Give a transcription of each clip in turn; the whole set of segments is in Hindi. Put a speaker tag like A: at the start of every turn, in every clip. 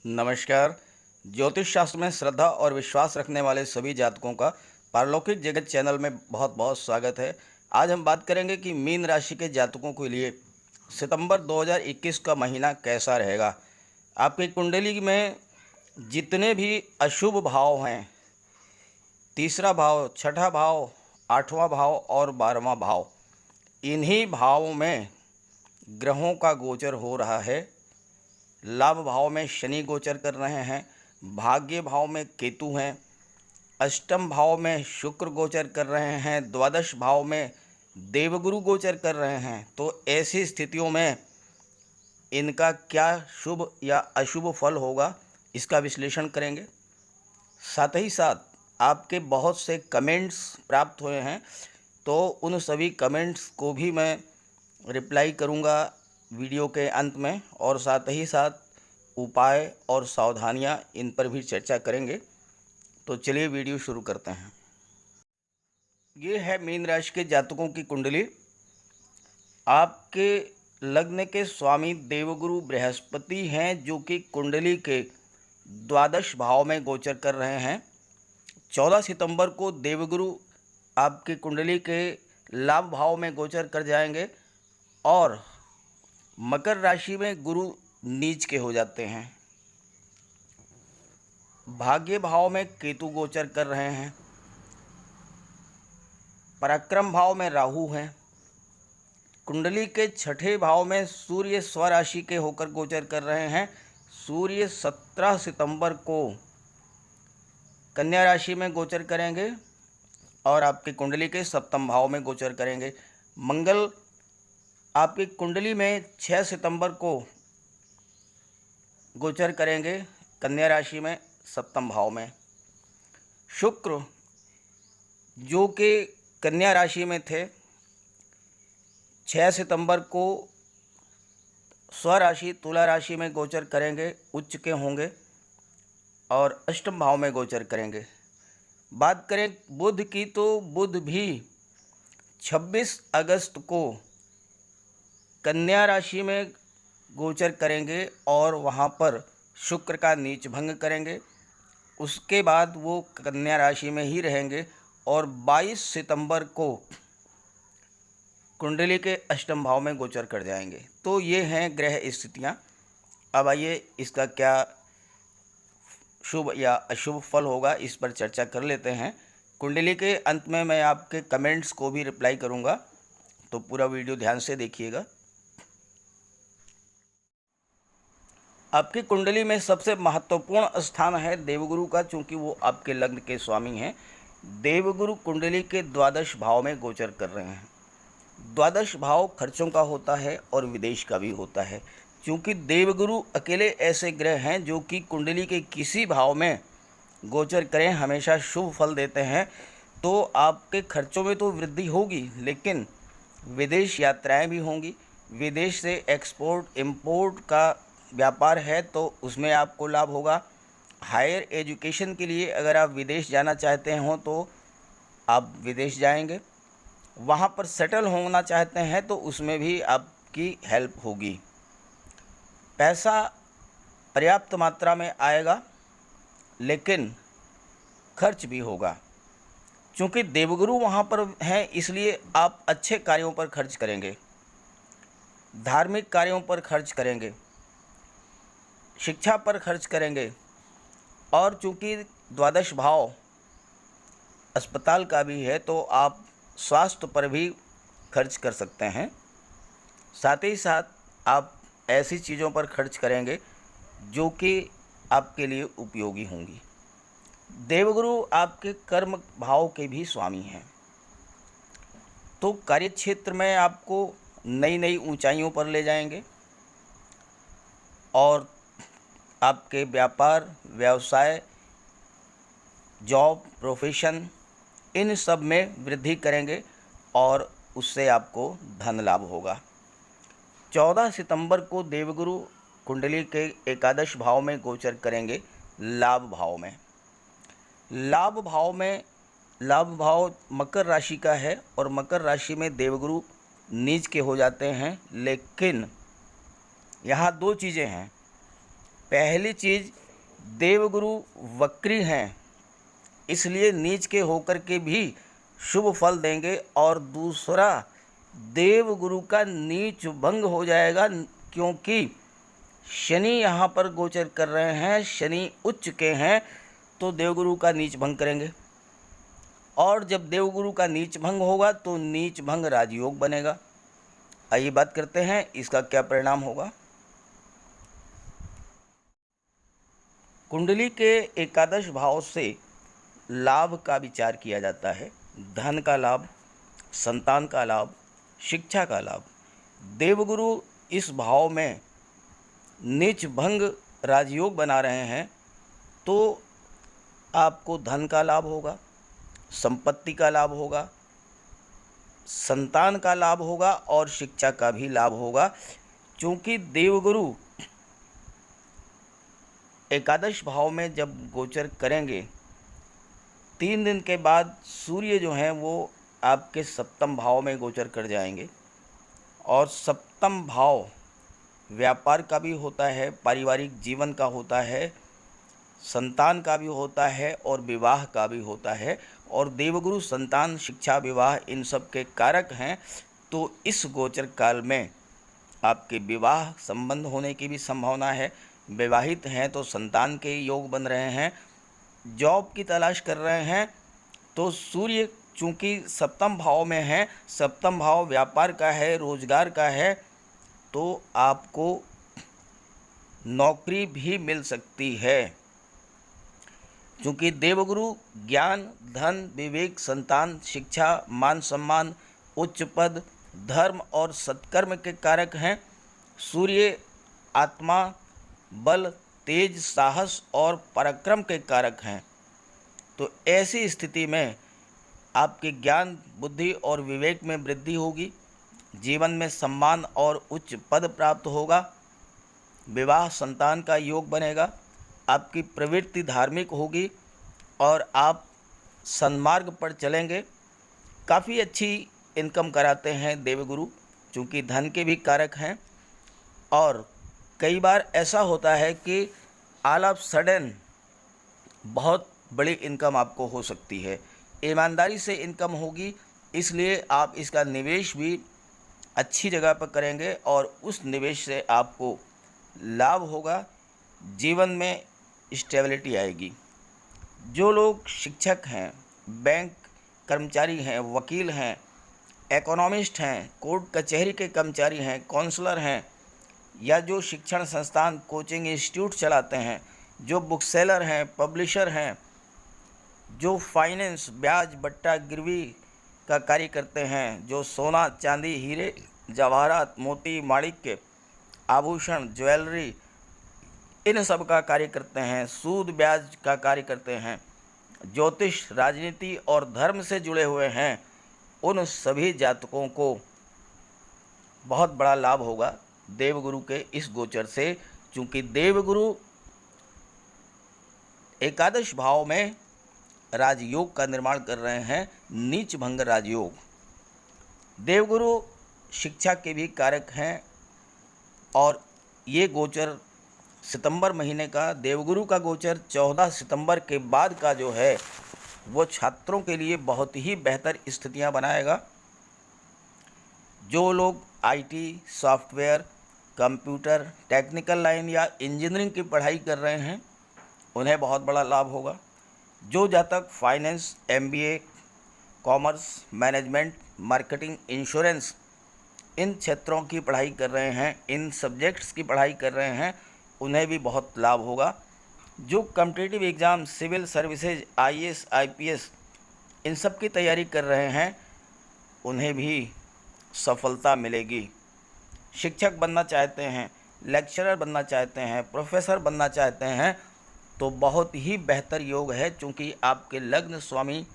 A: नमस्कार। ज्योतिष शास्त्र में श्रद्धा और विश्वास रखने वाले सभी जातकों का पारलौकिक जगत चैनल में बहुत बहुत स्वागत है। आज हम बात करेंगे कि मीन राशि के जातकों के लिए सितंबर 2021 का महीना कैसा रहेगा। आपकी कुंडली में जितने भी अशुभ भाव हैं, तीसरा भाव, छठा भाव, आठवां भाव और 12वां भाव, इन्हीं भावों में ग्रहों का गोचर हो रहा है। लाभ भाव में शनि गोचर कर रहे हैं, भाग्य भाव में केतु हैं, अष्टम भाव में शुक्र गोचर कर रहे हैं, द्वादश भाव में देवगुरु गोचर कर रहे हैं। तो ऐसी स्थितियों में इनका क्या शुभ या अशुभ फल होगा, इसका विश्लेषण करेंगे। साथ ही साथ आपके बहुत से कमेंट्स प्राप्त हुए हैं, तो उन सभी कमेंट्स को भी मैं रिप्लाई करूंगा वीडियो के अंत में, और साथ ही साथ उपाय और सावधानियां इन पर भी चर्चा करेंगे। तो चलिए वीडियो शुरू करते हैं। ये है मीन राशि के जातकों की कुंडली। आपके लग्न के स्वामी देवगुरु बृहस्पति हैं, जो कि कुंडली के द्वादश भाव में गोचर कर रहे हैं। 14 सितंबर को देवगुरु आपकी कुंडली के लाभ भाव में गोचर कर जाएंगे और मकर राशि में गुरु नीच के हो जाते हैं। भाग्य भाव में केतु गोचर कर रहे हैं। पराक्रम भाव में राहु हैं। कुंडली के छठे भाव में सूर्य स्वराशि के होकर गोचर कर रहे हैं। सूर्य 17 सितंबर को कन्या राशि में गोचर करेंगे और आपकी कुंडली के सप्तम भाव में गोचर करेंगे। मंगल आपकी कुंडली में 6 सितंबर को गोचर करेंगे कन्या राशि में सप्तम भाव में। शुक्र जो कि कन्या राशि में थे, 6 सितंबर को स्वराशि तुला राशि में गोचर करेंगे, उच्च के होंगे और अष्टम भाव में गोचर करेंगे। बात करें बुध की, तो बुध भी 26 अगस्त को कन्या राशि में गोचर करेंगे और वहाँ पर शुक्र का नीच भंग करेंगे। उसके बाद वो कन्या राशि में ही रहेंगे और 22 सितंबर को कुंडली के अष्टम भाव में गोचर कर जाएंगे। तो ये हैं ग्रह स्थितियाँ। अब आइए इसका क्या शुभ या अशुभ फल होगा, इस पर चर्चा कर लेते हैं। कुंडली के अंत में मैं आपके कमेंट्स को भी रिप्लाई करूँगा, तो पूरा वीडियो ध्यान से देखिएगा। आपकी कुंडली में सबसे महत्वपूर्ण स्थान है देवगुरु का, चूँकि वो आपके लग्न के स्वामी हैं। देवगुरु कुंडली के द्वादश भाव में गोचर कर रहे हैं। द्वादश भाव खर्चों का होता है और विदेश का भी होता है। चूँकि देवगुरु अकेले ऐसे ग्रह हैं जो कि कुंडली के किसी भाव में गोचर करें हमेशा शुभ फल देते हैं। तो आपके खर्चों में तो वृद्धि होगी, लेकिन विदेश यात्राएं भी होंगी। विदेश से एक्सपोर्ट इंपोर्ट का व्यापार है तो उसमें आपको लाभ होगा। हायर एजुकेशन के लिए अगर आप विदेश जाना चाहते हो तो आप विदेश जाएंगे। वहाँ पर सेटल होना चाहते हैं तो उसमें भी आपकी हेल्प होगी। पैसा पर्याप्त मात्रा में आएगा, लेकिन खर्च भी होगा। चूँकि देवगुरु वहाँ पर हैं, इसलिए आप अच्छे कार्यों पर खर्च करेंगे, धार्मिक कार्यों पर खर्च करेंगे, शिक्षा पर खर्च करेंगे। और चूँकि द्वादश भाव अस्पताल का भी है तो आप स्वास्थ्य पर भी खर्च कर सकते हैं। साथ ही साथ आप ऐसी चीज़ों पर खर्च करेंगे जो कि आपके लिए उपयोगी होंगी। देवगुरु आपके कर्म भाव के भी स्वामी हैं, तो कार्यक्षेत्र में आपको नई नई ऊंचाइयों पर ले जाएंगे और आपके व्यापार, व्यवसाय, जॉब, प्रोफेशन, इन सब में वृद्धि करेंगे और उससे आपको धन लाभ होगा। 14 सितंबर को देवगुरु कुंडली के एकादश भाव में गोचर करेंगे लाभ भाव में। लाभ भाव मकर राशि का है और मकर राशि में देवगुरु नीच के हो जाते हैं। लेकिन यहाँ दो चीज़ें हैं। पहली चीज़, देवगुरु वक्री हैं, इसलिए नीच के होकर के भी शुभ फल देंगे। और दूसरा, देवगुरु का नीच भंग हो जाएगा, क्योंकि शनि यहाँ पर गोचर कर रहे हैं, शनि उच्च के हैं, तो देवगुरु का नीच भंग करेंगे। और जब देवगुरु का नीच भंग होगा तो नीच भंग राजयोग बनेगा। आइए बात करते हैं इसका क्या परिणाम होगा। कुंडली के एकादश भाव से लाभ का विचार किया जाता है। धन का लाभ, संतान का लाभ, शिक्षा का लाभ। देवगुरु इस भाव में नीच भंग राजयोग बना रहे हैं, तो आपको धन का लाभ होगा, संपत्ति का लाभ होगा, संतान का लाभ होगा और शिक्षा का भी लाभ होगा। क्योंकि देवगुरु एकादश भाव में जब गोचर करेंगे, 3 दिन के बाद सूर्य जो हैं वो आपके सप्तम भाव में गोचर कर जाएंगे। और सप्तम भाव व्यापार का भी होता है, पारिवारिक जीवन का होता है, संतान का भी होता है और विवाह का भी होता है। और देवगुरु संतान, शिक्षा, विवाह इन सब के कारक हैं। तो इस गोचर काल में आपके विवाह संबंध होने की भी संभावना है। विवाहित हैं तो संतान के योग बन रहे हैं। जॉब की तलाश कर रहे हैं तो सूर्य चूँकि सप्तम भाव में है, सप्तम भाव व्यापार का है, रोजगार का है, तो आपको नौकरी भी मिल सकती है। क्योंकि देवगुरु ज्ञान, धन, विवेक, संतान, शिक्षा, मान सम्मान, उच्च पद, धर्म और सत्कर्म के कारक हैं। सूर्य आत्मा, बल, तेज, साहस और पराक्रम के कारक हैं। तो ऐसी स्थिति में आपके ज्ञान, बुद्धि और विवेक में वृद्धि होगी। जीवन में सम्मान और उच्च पद प्राप्त होगा। विवाह, संतान का योग बनेगा। आपकी प्रवृत्ति धार्मिक होगी और आप सन्मार्ग पर चलेंगे। काफ़ी अच्छी इनकम कराते हैं देवगुरु, चूँकि धन के भी कारक हैं। और कई बार ऐसा होता है कि ऑल ऑफ सडन बहुत बड़ी इनकम आपको हो सकती है। ईमानदारी से इनकम होगी, इसलिए आप इसका निवेश भी अच्छी जगह पर करेंगे और उस निवेश से आपको लाभ होगा। जीवन में स्टेबिलिटी आएगी। जो लोग शिक्षक हैं, बैंक कर्मचारी हैं, वकील हैं, इकोनॉमिस्ट हैं, कोर्ट कचहरी के कर्मचारी हैं, काउंसलर हैं, या जो शिक्षण संस्थान, कोचिंग इंस्टीट्यूट चलाते हैं, जो बुक सेलर हैं, पब्लिशर हैं, जो फाइनेंस, ब्याज, बट्टा गिरवी का कार्य करते हैं, जो सोना, चांदी, हीरे, जवाहरात, मोती, माणिक्य, आभूषण, ज्वेलरी, इन सब का कार्य करते हैं, सूद ब्याज का कार्य करते हैं, ज्योतिष, राजनीति और धर्म से जुड़े हुए हैं, उन सभी जातकों को बहुत बड़ा लाभ होगा देवगुरु के इस गोचर से। चूँकि देवगुरु एकादश भाव में राजयोग का निर्माण कर रहे हैं, नीच भंग राजयोग। देवगुरु शिक्षा के भी कारक हैं और ये गोचर सितंबर महीने का, देवगुरु का गोचर 14 सितंबर के बाद का जो है वो छात्रों के लिए बहुत ही बेहतर स्थितियां बनाएगा। जो लोग IT, software, computer, technical line या इंजीनियरिंग की पढ़ाई कर रहे हैं उन्हें बहुत बड़ा लाभ होगा। जो जातक finance, MBA, commerce, management, marketing, insurance इन क्षेत्रों की पढ़ाई कर रहे हैं, इन सब्जेक्ट्स की पढ़ाई कर रहे हैं, उन्हें भी बहुत लाभ होगा। जो competitive exam, civil services, IAS, IPS इन सब की तैयारी कर रहे हैं उन्हें भी सफलता मिलेगी। शिक्षक बनना चाहते हैं, लेक्चरर बनना चाहते हैं, प्रोफेसर बनना चाहते हैं तो बहुत ही बेहतर योग है। चूँकि आपके लग्न स्वामी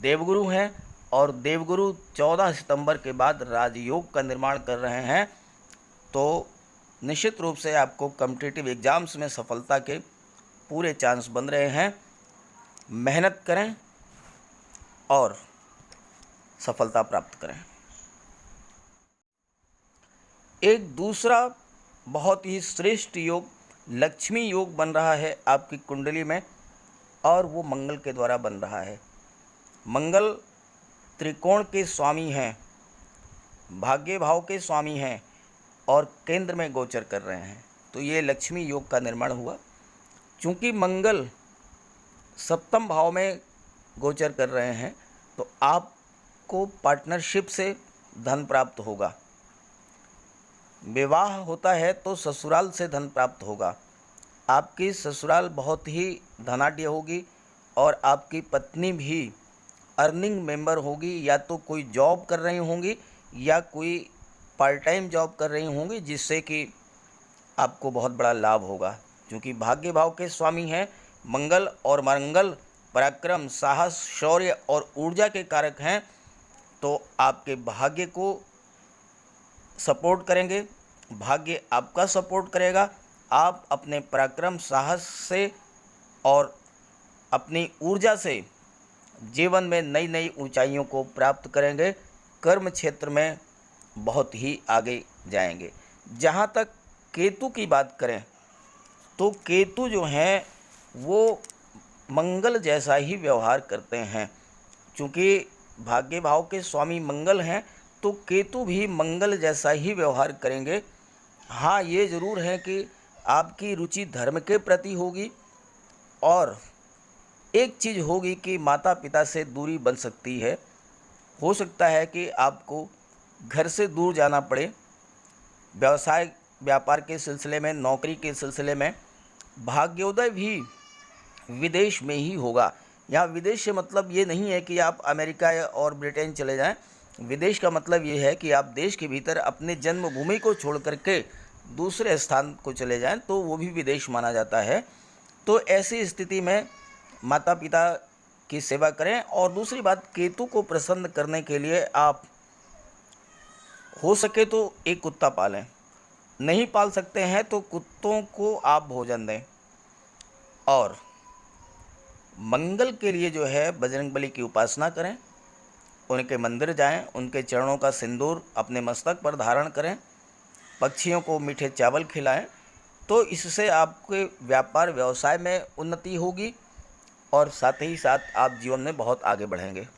A: देवगुरु हैं और देवगुरु 14 सितंबर के बाद राजयोग का निर्माण कर रहे हैं, तो निश्चित रूप से आपको कॉम्पिटिटिव एग्ज़ाम्स में सफलता के पूरे चांस बन रहे हैं। मेहनत करें और सफलता प्राप्त करें। एक दूसरा बहुत ही श्रेष्ठ योग लक्ष्मी योग बन रहा है आपकी कुंडली में और वो मंगल के द्वारा बन रहा है। मंगल त्रिकोण के स्वामी हैं, भाग्य भाव के स्वामी हैं और केंद्र में गोचर कर रहे हैं, तो ये लक्ष्मी योग का निर्माण हुआ। चूँकि मंगल सप्तम भाव में गोचर कर रहे हैं तो आपको पार्टनरशिप से धन प्राप्त होगा। विवाह होता है तो ससुराल से धन प्राप्त होगा। आपकी ससुराल बहुत ही धनाढ्य होगी और आपकी पत्नी भी अर्निंग मेंबर होगी, या तो कोई जॉब कर रही होंगी या कोई पार्ट टाइम जॉब कर रही होंगी, जिससे कि आपको बहुत बड़ा लाभ होगा। क्योंकि भाग्य भाव के स्वामी हैं मंगल, और मंगल पराक्रम, साहस, शौर्य और ऊर्जा के कारक हैं, तो आपके भाग्य को सपोर्ट करेंगे, भाग्य आपका सपोर्ट करेगा। आप अपने पराक्रम, साहस से और अपनी ऊर्जा से जीवन में नई नई ऊंचाइयों को प्राप्त करेंगे, कर्म क्षेत्र में बहुत ही आगे जाएंगे। जहाँ तक केतु की बात करें तो केतु जो हैं वो मंगल जैसा ही व्यवहार करते हैं। चूँकि भाग्य भाव के स्वामी मंगल हैं तो केतु भी मंगल जैसा ही व्यवहार करेंगे। हाँ, ये ज़रूर है कि आपकी रुचि धर्म के प्रति होगी और एक चीज़ होगी कि माता पिता से दूरी बन सकती है। हो सकता है कि आपको घर से दूर जाना पड़े, व्यवसाय व्यापार के सिलसिले में, नौकरी के सिलसिले में। भाग्योदय भी विदेश में ही होगा। यहाँ विदेश से मतलब ये नहीं है कि आप अमेरिका और ब्रिटेन चले जाएं। विदेश का मतलब ये है कि आप देश के भीतर अपने जन्मभूमि को छोड़ करके दूसरे स्थान को चले जाएं, तो वो भी विदेश माना जाता है। तो ऐसी स्थिति में माता पिता की सेवा करें। और दूसरी बात, केतु को प्रसन्न करने के लिए आप हो सके तो एक कुत्ता पालें, नहीं पाल सकते हैं तो कुत्तों को आप भोजन दें। और मंगल के लिए जो है बजरंगबली की उपासना करें, उनके मंदिर जाएं, उनके चरणों का सिंदूर अपने मस्तक पर धारण करें, पक्षियों को मीठे चावल खिलाएं, तो इससे आपके व्यापार व्यवसाय में उन्नति होगी और साथ ही साथ आप जीवन में बहुत आगे बढ़ेंगे।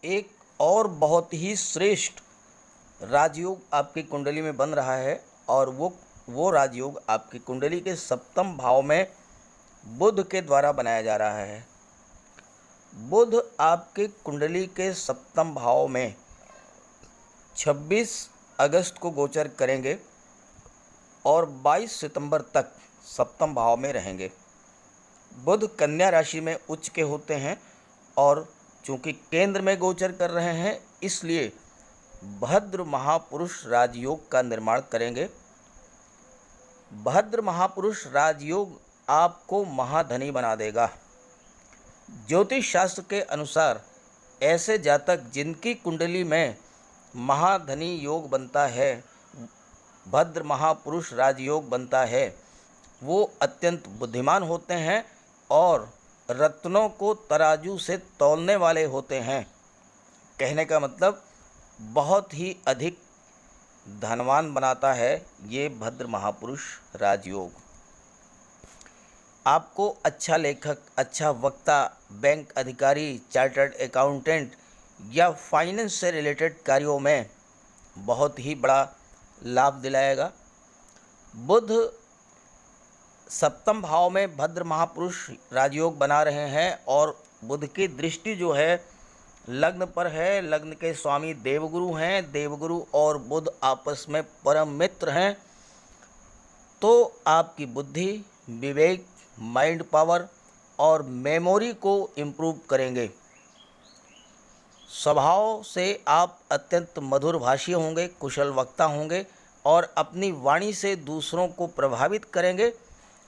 A: एक और बहुत ही श्रेष्ठ राजयोग आपकी कुंडली में बन रहा है और वो राजयोग आपकी कुंडली के सप्तम भाव में बुध के द्वारा बनाया जा रहा है। बुध आपके कुंडली के सप्तम भाव में 26 अगस्त को गोचर करेंगे और 22 सितंबर तक सप्तम भाव में रहेंगे। बुध कन्या राशि में उच्च के होते हैं और चूंकि केंद्र में गोचर कर रहे हैं, इसलिए भद्र महापुरुष राजयोग का निर्माण करेंगे। भद्र महापुरुष राजयोग आपको महाधनी बना देगा। ज्योतिष शास्त्र के अनुसार ऐसे जातक जिनकी कुंडली में महाधनी योग बनता है, भद्र महापुरुष राजयोग बनता है, वो अत्यंत बुद्धिमान होते हैं और रत्नों को तराजू से तौलने वाले होते हैं। कहने का मतलब बहुत ही अधिक धनवान बनाता है ये भद्र महापुरुष राजयोग। आपको अच्छा लेखक, अच्छा वक्ता, बैंक अधिकारी, चार्टर्ड अकाउंटेंट या फाइनेंस से रिलेटेड कार्यों में बहुत ही बड़ा लाभ दिलाएगा। बुध सप्तम भाव में भद्र महापुरुष राजयोग बना रहे हैं और बुध की दृष्टि जो है लग्न पर है। लग्न के स्वामी देवगुरु हैं। देवगुरु और बुध आपस में परम मित्र हैं। तो आपकी बुद्धि, विवेक, माइंड पावर और मेमोरी को इम्प्रूव करेंगे। स्वभाव से आप अत्यंत मधुर भाषी होंगे, कुशल वक्ता होंगे और अपनी वाणी से दूसरों को प्रभावित करेंगे।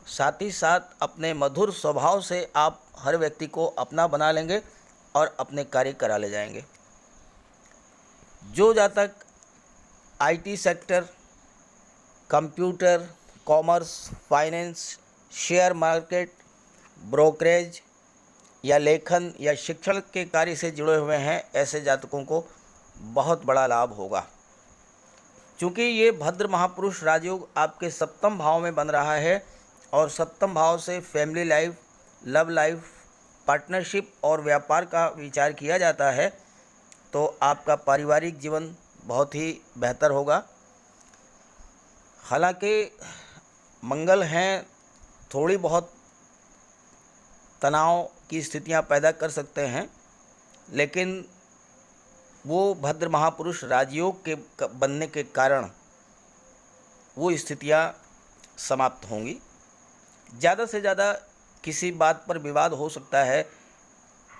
A: साथ ही साथ अपने मधुर स्वभाव से आप हर व्यक्ति को अपना बना लेंगे और अपने कार्य करा ले जाएंगे। जो जातक IT sector, computer, commerce, finance, share market, brokerage या लेखन या शिक्षण के कार्य से जुड़े हुए हैं, ऐसे जातकों को बहुत बड़ा लाभ होगा। चूँकि ये भद्र महापुरुष राजयोग आपके सप्तम भाव में बन रहा है और सप्तम भाव से family life, love life, partnership और व्यापार का विचार किया जाता है, तो आपका पारिवारिक जीवन बहुत ही बेहतर होगा। हालांकि मंगल हैं, थोड़ी बहुत तनाव की स्थितियां पैदा कर सकते हैं, लेकिन वो भद्र महापुरुष राजयोग के बनने के कारण वो स्थितियां समाप्त होंगी। ज़्यादा से ज़्यादा किसी बात पर विवाद हो सकता है,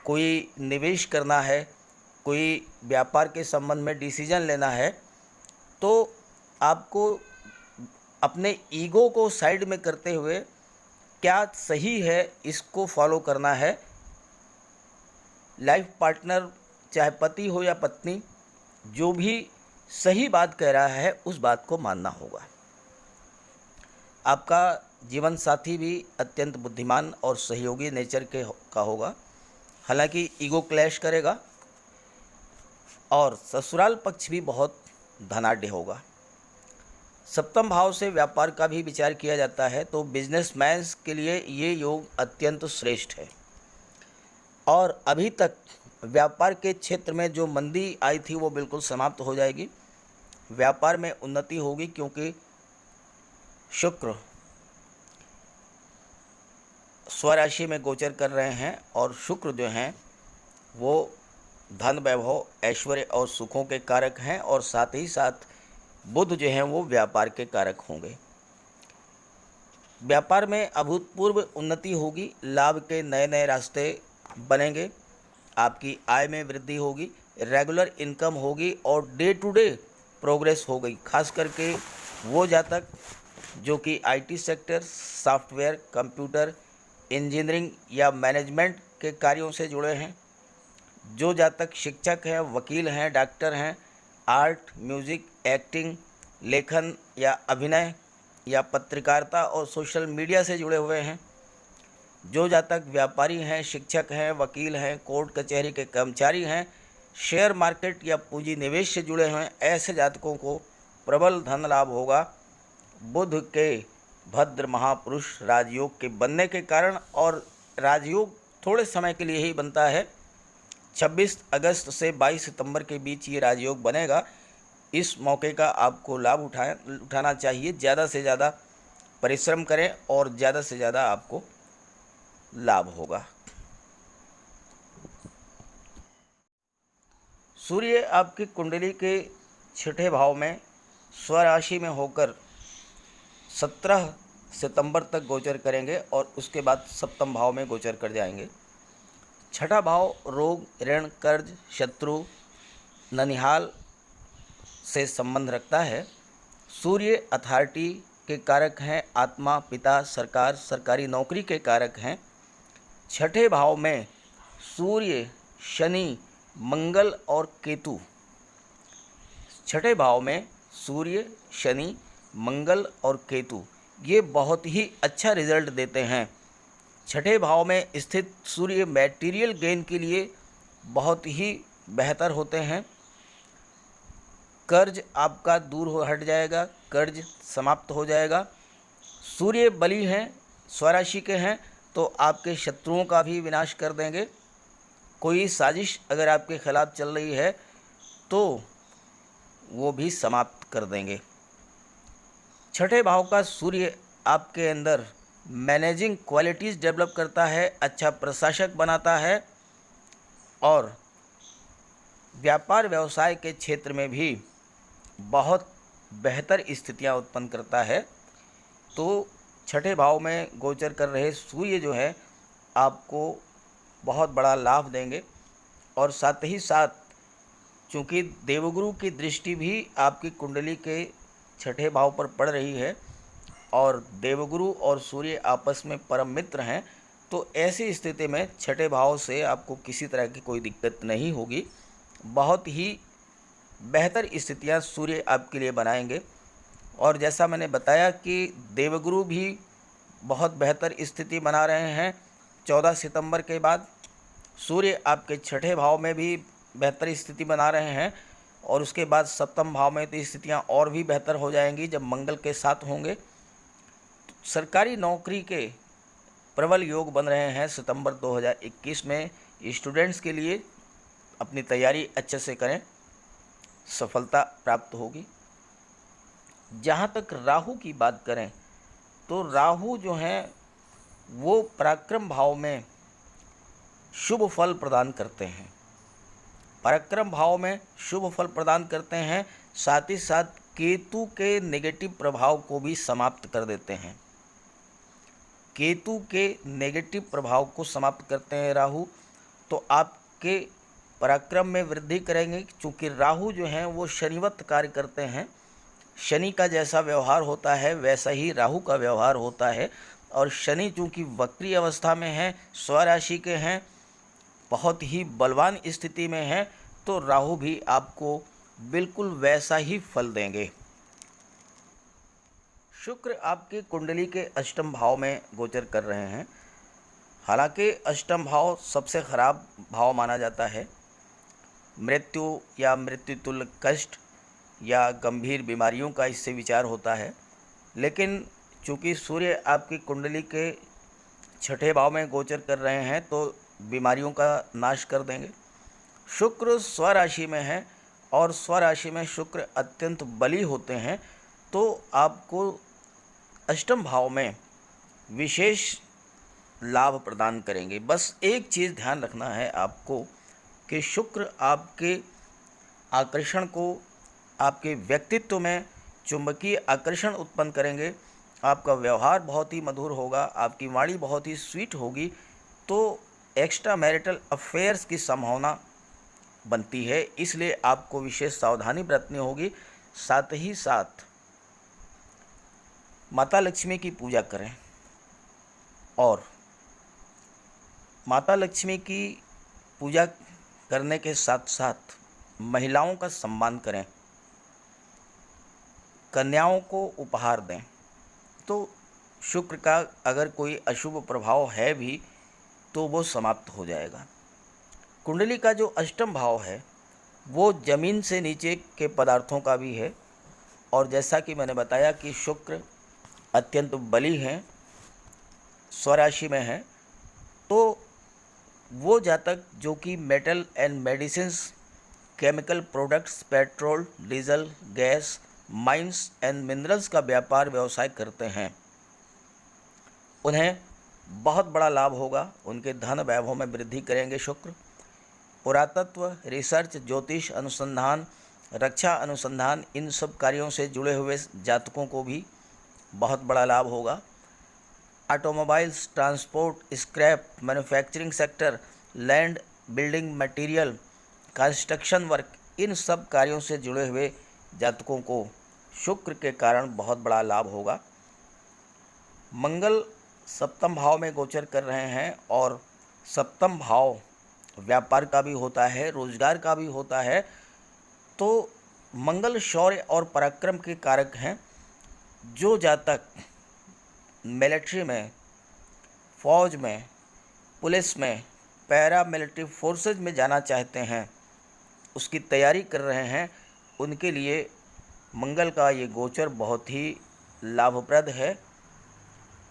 A: कोई निवेश करना है, कोई व्यापार के संबंध में डिसीजन लेना है, तो आपको अपने ईगो को साइड में करते हुए क्या सही है इसको फॉलो करना है। लाइफ पार्टनर चाहे पति हो या पत्नी, जो भी सही बात कह रहा है उस बात को मानना होगा। आपका जीवन साथी भी अत्यंत बुद्धिमान और सहयोगी नेचर का होगा, हालांकि ईगो क्लैश करेगा, और ससुराल पक्ष भी बहुत धनाढ्य होगा। सप्तम भाव से व्यापार का भी विचार किया जाता है, तो बिजनेसमैन के लिए ये योग अत्यंत श्रेष्ठ है। और अभी तक व्यापार के क्षेत्र में जो मंदी आई थी वो बिल्कुल समाप्त हो जाएगी। व्यापार में उन्नति होगी, क्योंकि शुक्र स्वराशि में गोचर कर रहे हैं और शुक्र जो हैं वो धन, वैभव, ऐश्वर्य और सुखों के कारक हैं, और साथ ही साथ बुध जो हैं वो व्यापार के कारक होंगे। व्यापार में अभूतपूर्व उन्नति होगी, लाभ के नए नए रास्ते बनेंगे, आपकी आय में वृद्धि होगी, रेगुलर इनकम होगी और डे टू डे प्रोग्रेस हो गई। खास करके वो जातक जो कि IT sector, software, computer, engineering या मैनेजमेंट के कार्यों से जुड़े हैं, जो जातक शिक्षक हैं, वकील हैं, डॉक्टर हैं, आर्ट, म्यूज़िक, एक्टिंग, लेखन या अभिनय या पत्रकारिता और सोशल मीडिया से जुड़े हुए हैं, जो जातक व्यापारी हैं, शिक्षक हैं, वकील हैं, कोर्ट कचहरी के कर्मचारी हैं, शेयर मार्केट या पूंजी निवेश से जुड़े हैं, ऐसे जातकों को प्रबल धन लाभ होगा बुध के भद्र महापुरुष राजयोग के बनने के कारण। और राजयोग थोड़े समय के लिए ही बनता है, 26 अगस्त से 22 सितंबर के बीच ये राजयोग बनेगा। इस मौके का आपको लाभ उठाना चाहिए। ज़्यादा से ज़्यादा परिश्रम करें और ज़्यादा से ज़्यादा आपको लाभ होगा। सूर्य आपकी कुंडली के छठे भाव में स्वराशि में होकर 17 सितंबर तक गोचर करेंगे और उसके बाद सप्तम भाव में गोचर कर जाएंगे। छठा भाव रोग, ऋण, कर्ज, शत्रु, ननिहाल से संबंध रखता है। सूर्य अथॉरिटी के कारक हैं, आत्मा, पिता, सरकार, सरकारी नौकरी के कारक हैं। छठे भाव में सूर्य, शनि, मंगल और केतु, छठे भाव में सूर्य, शनि, मंगल और केतु ये बहुत ही अच्छा रिजल्ट देते हैं। छठे भाव में स्थित सूर्य मटेरियल गेन के लिए बहुत ही बेहतर होते हैं। कर्ज आपका दूर हट जाएगा, कर्ज समाप्त हो जाएगा। सूर्य बली हैं, स्वराशि के हैं, तो आपके शत्रुओं का भी विनाश कर देंगे। कोई साजिश अगर आपके खिलाफ चल रही है तो वो भी समाप्त कर देंगे। छठे भाव का सूर्य आपके अंदर मैनेजिंग क्वालिटीज़ डेवलप करता है, अच्छा प्रशासक बनाता है और व्यापार व्यवसाय के क्षेत्र में भी बहुत बेहतर स्थितियां उत्पन्न करता है। तो छठे भाव में गोचर कर रहे सूर्य जो है आपको बहुत बड़ा लाभ देंगे। और साथ ही साथ चूँकि देवगुरु की दृष्टि भी आपकी कुंडली के छठे भाव पर पड़ रही है और देवगुरु और सूर्य आपस में परम मित्र हैं, तो ऐसी स्थिति में छठे भाव से आपको किसी तरह की कोई दिक्कत नहीं होगी। बहुत ही बेहतर स्थितियां सूर्य आपके लिए बनाएंगे। और जैसा मैंने बताया कि देवगुरु भी बहुत बेहतर स्थिति बना रहे हैं। 14 सितंबर के बाद सूर्य आपके छठे भाव में भी बेहतर स्थिति बना रहे हैं। और उसके बाद सप्तम भाव में तो स्थितियाँ और भी बेहतर हो जाएंगी जब मंगल के साथ होंगे। सरकारी नौकरी के प्रबल योग बन रहे हैं सितंबर 2021 में। स्टूडेंट्स के लिए अपनी तैयारी अच्छे से करें, सफलता प्राप्त होगी। जहाँ तक राहु की बात करें तो राहु जो हैं वो पराक्रम भाव में शुभ फल प्रदान करते हैं, पराक्रम भाव में शुभ फल प्रदान करते हैं, साथ ही साथ केतु के नेगेटिव प्रभाव को भी समाप्त कर देते हैं। केतु के नेगेटिव प्रभाव को समाप्त करते हैं राहु, तो आपके पराक्रम में वृद्धि करेंगे। चूँकि राहु जो हैं वो शनिवत कार्य करते हैं, शनि का जैसा व्यवहार होता है वैसा ही राहु का व्यवहार होता है। और शनि चूँकि वक्री अवस्था में है, स्वराशि के हैं, बहुत ही बलवान स्थिति में हैं, तो राहु भी आपको बिल्कुल वैसा ही फल देंगे। शुक्र आपकी कुंडली के अष्टम भाव में गोचर कर रहे हैं। हालांकि अष्टम भाव सबसे खराब भाव माना जाता है, मृत्यु या मृत्यु तुल्य कष्ट या गंभीर बीमारियों का इससे विचार होता है। लेकिन चूँकि सूर्य आपकी कुंडली के छठे भाव में गोचर कर रहे हैं तो बीमारियों का नाश कर देंगे। शुक्र स्वराशि में है और स्वराशि में शुक्र अत्यंत बली होते हैं, तो आपको अष्टम भाव में विशेष लाभ प्रदान करेंगे। बस एक चीज़ ध्यान रखना है आपको कि शुक्र आपके आकर्षण को, आपके व्यक्तित्व में चुंबकीय आकर्षण उत्पन्न करेंगे। आपका व्यवहार बहुत ही मधुर होगा, आपकी वाणी बहुत ही स्वीट होगी, तो एक्स्ट्रा मैरिटल अफेयर्स की संभावना बनती है। इसलिए आपको विशेष सावधानी बरतनी होगी। साथ ही साथ माता लक्ष्मी की पूजा करें और माता लक्ष्मी की पूजा करने के साथ साथ महिलाओं का सम्मान करें, कन्याओं को उपहार दें। तो शुक्र का अगर कोई अशुभ प्रभाव है भी तो वो समाप्त हो जाएगा। कुंडली का जो अष्टम भाव है वो ज़मीन से नीचे के पदार्थों का भी है, और जैसा कि मैंने बताया कि शुक्र अत्यंत बली हैं, स्वराशि में हैं, तो वो जातक जो कि metal and medicines, chemical products, petrol, diesel, gas, mines and minerals का व्यापार व्यवसाय करते हैं, उन्हें बहुत बड़ा लाभ होगा। उनके धन वैभव में वृद्धि करेंगे शुक्र। पुरातत्व, रिसर्च, ज्योतिष अनुसंधान, रक्षा अनुसंधान, इन सब कार्यों से जुड़े हुए जातकों को भी बहुत बड़ा लाभ होगा। Automobiles, transport, scrap, manufacturing sector, land, building material, construction work, इन सब कार्यों से जुड़े हुए जातकों को शुक्र के कारण बहुत बड़ा लाभ होगा। मंगल सप्तम भाव में गोचर कर रहे हैं और सप्तम भाव व्यापार का भी होता है, रोजगार का भी होता है। तो मंगल शौर्य और पराक्रम के कारक हैं। जो जातक मिलिट्री में, फौज में, पुलिस में, पैरा मिलिट्री फोर्सेज में जाना चाहते हैं, उसकी तैयारी कर रहे हैं, उनके लिए मंगल का ये गोचर बहुत ही लाभप्रद है।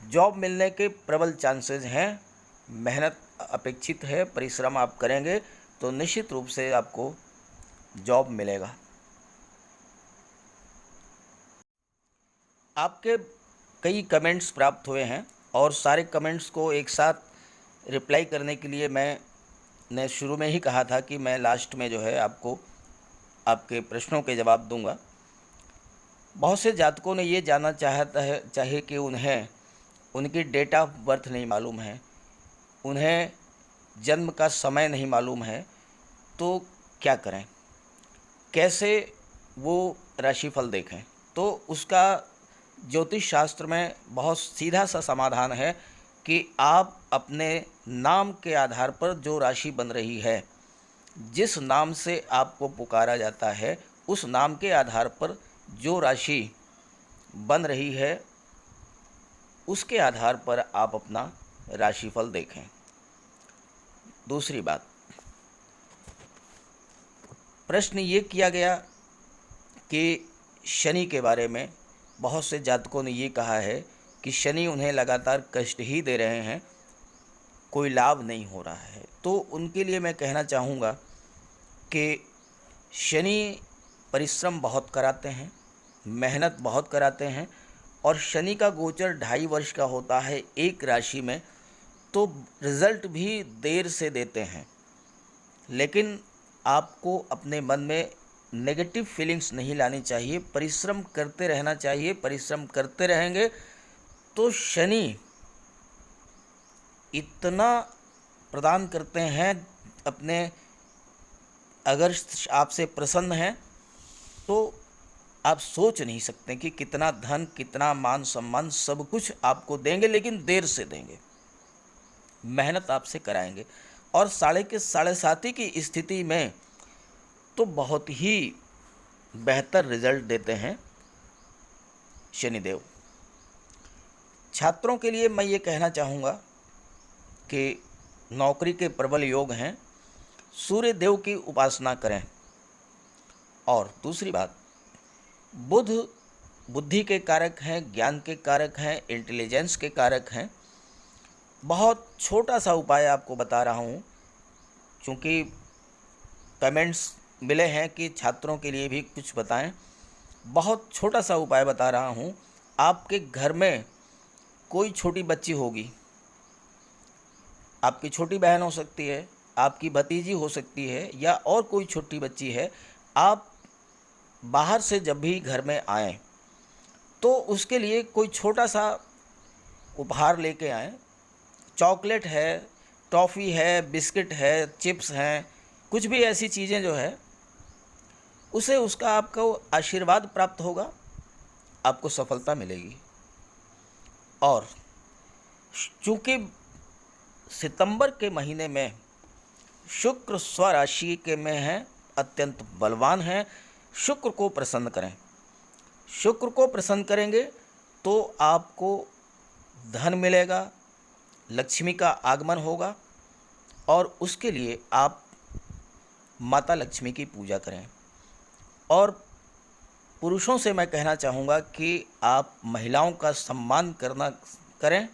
A: जॉब मिलने के प्रबल चांसेस हैं। मेहनत अपेक्षित है, परिश्रम आप करेंगे तो निश्चित रूप से आपको जॉब मिलेगा। आपके कई कमेंट्स प्राप्त हुए हैं और सारे कमेंट्स को एक साथ रिप्लाई करने के लिए मैंने शुरू में ही कहा था कि मैं लास्ट में जो है आपको आपके प्रश्नों के जवाब दूंगा। बहुत से जातकों ने ये जानना चाहे कि उन्हें उनकी डेट ऑफ बर्थ नहीं मालूम है, उन्हें जन्म का समय नहीं मालूम है, तो क्या करें, कैसे वो राशिफल देखें। तो उसका ज्योतिष शास्त्र में बहुत सीधा सा समाधान है कि आप अपने नाम के आधार पर जो राशि बन रही है, जिस नाम से आपको पुकारा जाता है, उस नाम के आधार पर जो राशि बन रही है, उसके आधार पर आप अपना राशिफल देखें। दूसरी बात, प्रश्न ये किया गया कि शनि के बारे में बहुत से जातकों ने ये कहा है कि शनि उन्हें लगातार कष्ट ही दे रहे हैं, कोई लाभ नहीं हो रहा है। तो उनके लिए मैं कहना चाहूँगा कि शनि परिश्रम बहुत कराते हैं, मेहनत बहुत कराते हैं, और शनि का गोचर 2.5 वर्ष का होता है एक राशि में, तो रिज़ल्ट भी देर से देते हैं। लेकिन आपको अपने मन में नेगेटिव फीलिंग्स नहीं लानी चाहिए, परिश्रम करते रहना चाहिए। परिश्रम करते रहेंगे तो शनि इतना प्रदान करते हैं अपने, अगर आपसे प्रसन्न हैं तो आप सोच नहीं सकते कि कितना धन, कितना मान सम्मान, सब कुछ आपको देंगे, लेकिन देर से देंगे। मेहनत आपसे कराएंगे, और 7.5 की स्थिति में तो बहुत ही बेहतर रिजल्ट देते हैं शनिदेव। छात्रों के लिए मैं ये कहना चाहूँगा कि नौकरी के प्रबल योग हैं, सूर्य देव की उपासना करें। और दूसरी बात, बुध बुद्धि के कारक हैं, ज्ञान के कारक हैं, इंटेलिजेंस के कारक हैं। बहुत छोटा सा उपाय आपको बता रहा हूँ, क्योंकि कमेंट्स मिले हैं कि छात्रों के लिए भी कुछ बताएं। बहुत छोटा सा उपाय बता रहा हूँ। आपके घर में कोई छोटी बच्ची होगी, आपकी छोटी बहन हो सकती है, आपकी भतीजी हो सकती है, या और कोई छोटी बच्ची है। आप बाहर से जब भी घर में आएँ तो उसके लिए कोई छोटा सा उपहार लेके आएँ। चॉकलेट है, टॉफ़ी है, बिस्किट है, चिप्स हैं, कुछ भी ऐसी चीज़ें जो है, उसे उसका आपको आशीर्वाद प्राप्त होगा, आपको सफलता मिलेगी। और चूँकि सितंबर के महीने में शुक्र स्वराशि के में हैं, अत्यंत बलवान हैं, शुक्र को प्रसन्न करें। शुक्र को प्रसन्न करेंगे तो आपको धन मिलेगा, लक्ष्मी का आगमन होगा, और उसके लिए आप माता लक्ष्मी की पूजा करें। और पुरुषों से मैं कहना चाहूँगा कि आप महिलाओं का सम्मान करें।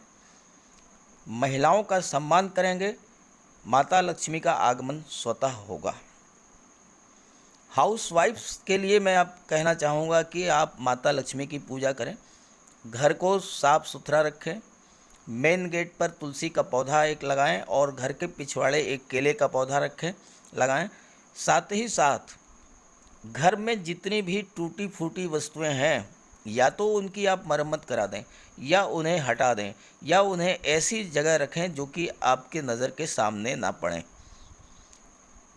A: महिलाओं का सम्मान करेंगे, माता लक्ष्मी का आगमन स्वतः होगा। हाउसवाइफ्स के लिए मैं आप कहना चाहूँगा कि आप माता लक्ष्मी की पूजा करें, घर को साफ़ सुथरा रखें, मेन गेट पर तुलसी का पौधा एक लगाएं, और घर के पिछवाड़े एक केले का पौधा लगाएं। साथ ही साथ घर में जितनी भी टूटी फूटी वस्तुएं हैं, या तो उनकी आप मरम्मत करा दें, या उन्हें हटा दें, या उन्हें ऐसी जगह रखें जो कि आपके नज़र के सामने ना पड़ें।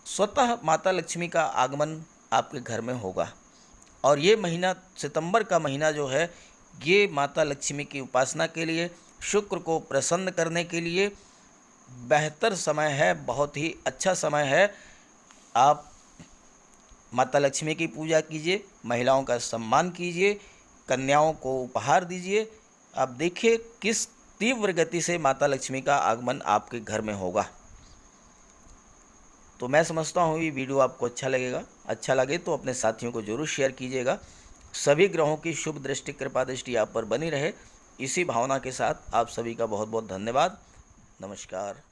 A: स्वतः माता लक्ष्मी का आगमन आपके घर में होगा। और ये महीना, सितंबर का महीना जो है, ये माता लक्ष्मी की उपासना के लिए, शुक्र को प्रसन्न करने के लिए बेहतर समय है, बहुत ही अच्छा समय है। आप माता लक्ष्मी की पूजा कीजिए, महिलाओं का सम्मान कीजिए, कन्याओं को उपहार दीजिए। आप देखिए किस तीव्र गति से माता लक्ष्मी का आगमन आपके घर में होगा। तो मैं समझता हूँ ये वीडियो आपको अच्छा लगेगा। अच्छा लगे तो अपने साथियों को जरूर शेयर कीजिएगा। सभी ग्रहों की शुभ दृष्टि, कृपा दृष्टि आप पर बनी रहे, इसी भावना के साथ आप सभी का बहुत बहुत धन्यवाद। नमस्कार।